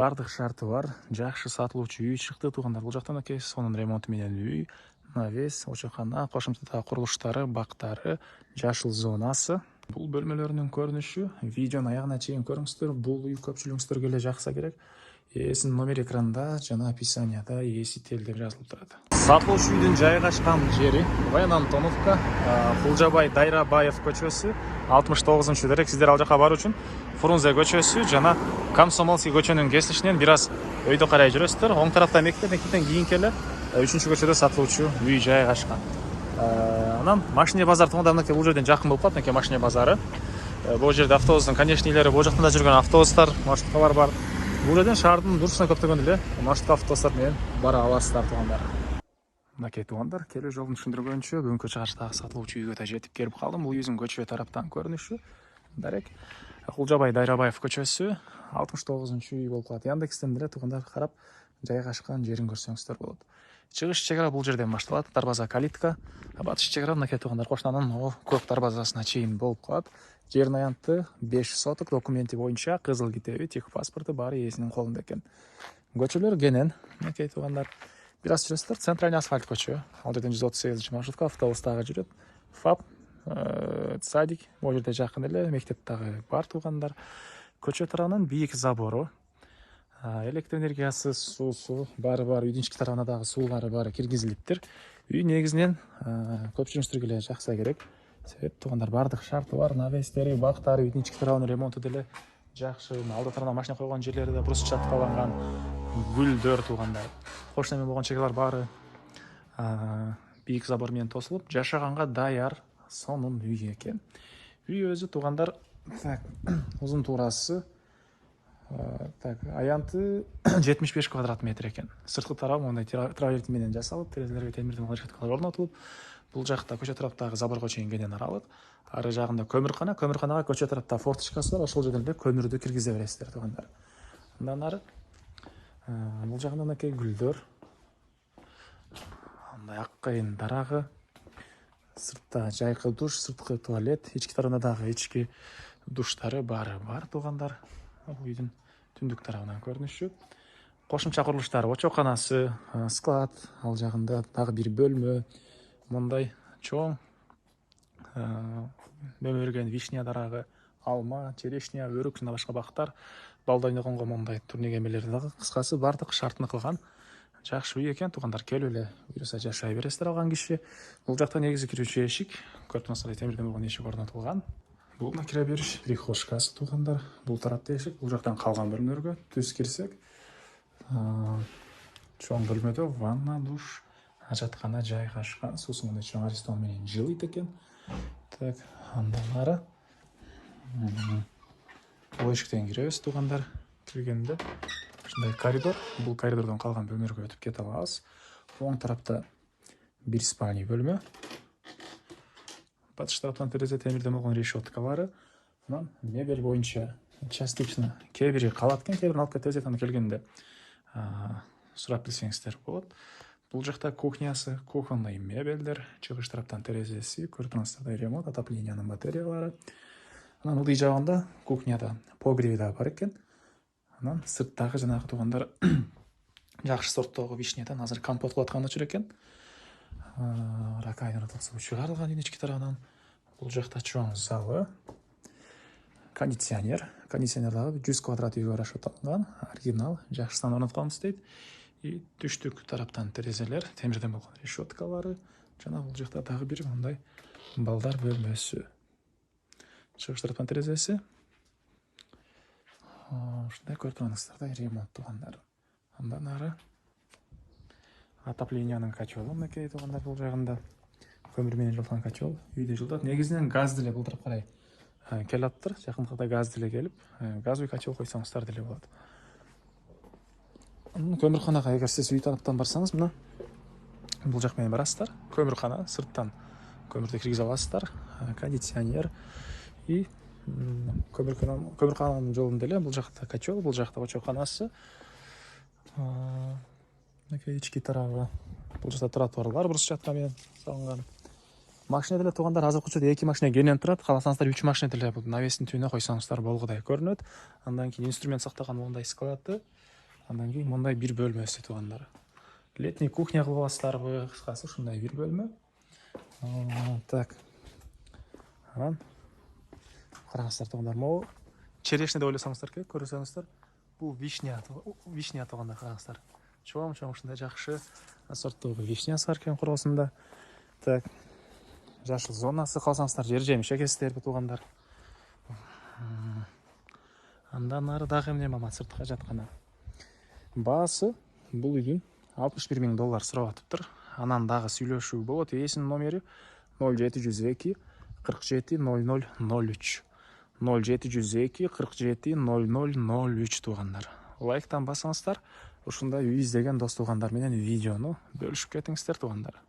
Бардык шарты бар, жакшы сатылуучу үй чыкты туугандар. Бул жактан аке сонун ремонту менен үй, навес, очокана, кошумча курулуштары, бактары, жашыл зонасы. Бул бөлмөлөрүнүн көрүнүшү видеонун аягына чейин көрүңүздөр. Бул үй көпчүлүгүңүздөргө эле жакса керек. Ээсинин номер экранда жана описанияда ээси тел деп жазылып турат. Сатылуучу үйдүн жайгашкан жери Баян Антоновка, Кулжабай Дайрабаев көчөсү, 69-дерек. Сиздер ал жака баруу үчүн Фрунзе көчөсү жана Комсомольский көчөнүн кесилишинен бир аз өйдө карай жүрөсүздөр. Оң тарапта мектеп, мектептен кийинки эле 3-көчөдө сатылуучу үй жайгашкан. Анан Машине базар тууганда мынакей бул жерден жакын болуп калат, мынакей Машине базары. Бул жерде автобустун конечныйлери, бул жактан да жүргөн автобустар, маршруткалар бар. Бул жерден шаардын бурчуна көптөгөн эле маршрутка автобустар менен бара аласыздар туугандар. Мынакей туугандар, келүү жолун түшүндүргөнчө бүгүнкү чыгыштагы сатылуучу үйгө да жетип келип калдым. Бул үйдүн көчө тараптан көрүнүшү дарек Кулжабай Дайрабаев көчөсү, 69-үй болуп калат. Яндекстен деле туугандар карап жайгашкан жерин көрсөңүздөр болот. Чыгыш чек ара бул жерден башталат. Дарбаза калитка, батыш чек ара мынакей туугандар кошунанын көк дарбазасына чейин болуп калат. Жердин аянты 5 соток, документи боюнча кызыл китеби, техпаспорту баары ээсинин колунда экен. Көчөлөр кенен, мынакей туугандар. Бир аз жүрөсүздөр, центральный асфальт көчө. Ал жерден 138 маршрутка автобус дагы жүрөт. ФАП, садик, бул жерде жакын эле, мектеп дагы бар туугандар. Көчө тарабынан бийик забору, электр энергиясы, суусу баары бар, үйдүн ички тарабына дагы суулары баары киргизилиптир. Үй негизинен көпчүлүгүңүздөргө эле жакса керек. Себеп туугандар бардык шарты бар, навестери, бактары, үйдүн ички тарабынын ремонту деле жакшы. Алды тарабына машина койгон жерлери да брусчаткаланган, гүлдөр туугандар. Кошуна менен болгон чегалар баары бийик забор менен тосулуп, жашаганга даяр сонун үй экен. Үй өзү туугандар узун туурасы аянты 75 квадрат метр экен. Сырткы тарабы мындай траверт менен жасалып, терезелерге темирден решеткалар орнотулуп, бул жакта көчө тараптагы заборго чейин кенен аралык. Ары жагында көмүркана, көмүрканага көчө тарапта форточкасы бар, ошол жерден эле көмүрдү киргизе бересиздер туугандар. Андан ары бул жагында мынакей гүлдөр, андай ак кайын дарагы, сыртта жайкы душ, сырткы туалет, ички тарабында дагы ички душтары баары бар туугандар. Бул үйдүн түндүк тарабынан көрүнүшү. Кошумча курулуштар, очоканасы, склад, ал жагында дагы бир бөлмө, мындай чоң мөмөргөн вишня дарагы, алма, черешня, өрүк жана башка бактар, балды ойногонго мындай турник эмелер дагы, кыскасы бардык шартын кылган жакшы үй экен туугандар. Келип эле буюрса жашай бересиздер алган киши. Бул жакта негизи кирүүчү эшик, көрүп темирден болгон эшик орнотулган. Бул кире бериш прихожкасы туугандар. Бул тарапта эшик, бул жактан калган бөлмөлөргө түз кирсек, чоң бөлмөдө ванна, душ, ажаткана жайгашкан. Суусу мындай чоң аристон менен жылыйт экен. Так, андан ары бул эшиктен киребиз туугандар. Киргенде ушундай коридор, бул коридордон калган бөлмөлөргө өтүп кете алабыз. Оң тарапта бир спальный бөлмө. Батыш тараптан терезе темирден болгон решеткалары. Анан мебель боюнча частично кээ бири калат экен, кээ бирин алып кетебиз аны келгенде сурап билсеңиздер болот. Бул жакта кухнясы, кухонный мебелдер, чыгыш тараптан терезеси, көрүп турсаңыздар ремонт, отоплениянын батареялары. Анан ылдый жагында кухняда погреби да бар экен. Анан сырттагы жанагы туугандар жакшы сорттогу вишнядан азыр компот кылып аткан учур экен. Ракайын ыртылсы чыгарылган ички тарабынан. Бул жакта чоң залы, кондиционер дагы 100 квадрат үйгө расчетталган, оригинал, жакшысынан орнотконбуз дейт. И түштүк тараптан терезелер, темирден болгон решеткалары, жана бул жакта дагы бир мындай балдар бөлмөсү. Чыгыш тараптан терезеси. Ушундай көрүп турсаңыздар ремонт туугандар. Андан ары отоплениянын котелу мынакей туугандар бул жагында. Көмүр менен жылыткан котел үйдө жылытат. Негизинен газ деле бул тарапка карай келаптыр. Жакындыкта газ деле келип, газовый котел койсоңуздар деле болот. Көмүрканага эгер сиз үй тараптан барсаңыз, мына бул жак менен барасыздар. Көмүркана, сырттан көмүрдү киргизе аласыздар. Кондиционер и көмүркананын жолунда эле бул жакта котел, бул жакта очоканасы. Мынакей ички тарабы. Бул жакта тротуар бар, брусчатка менен салынган. Машина деле туугандар азыркы учурда 2 машина кенен турат. Кааласаңыздар 3 машина деле бул навестин түбүнө койсоңуздар болгудай көрүнөт. Андан кийин инструмент сактаган мондай склады, Андан кийин мындай бир бөлмөсү туугандар. Летний кухня кылып аласыздарбы, кыскасы ушундай бир бөлмө. Так. Анан караңыздар туугандар, могу черешня деп ойлосоңуздар керек, көрсөңүздөр. Бул вишня туугандар, караңыздар. Чоң ушундай жакшы сорттогу вишнясы бар экен короосунда. Так. Жашыл зонасы, калсаңыздар жер жемиш экесиздерби туугандар. Андан ары дагы эмне мама сыртка жатканы. Баасы бул үйдүн $61,000 сурап атыптыр. Анан дагы сүйлөшүү болот. Ээсинин номери 0702 47 0003. 0702 47 0003 туугандар. Лайктан басыңыздар. Ушундай үй издеген дос туугандар менен видеону бөлүшүп кетиңиздер туугандар.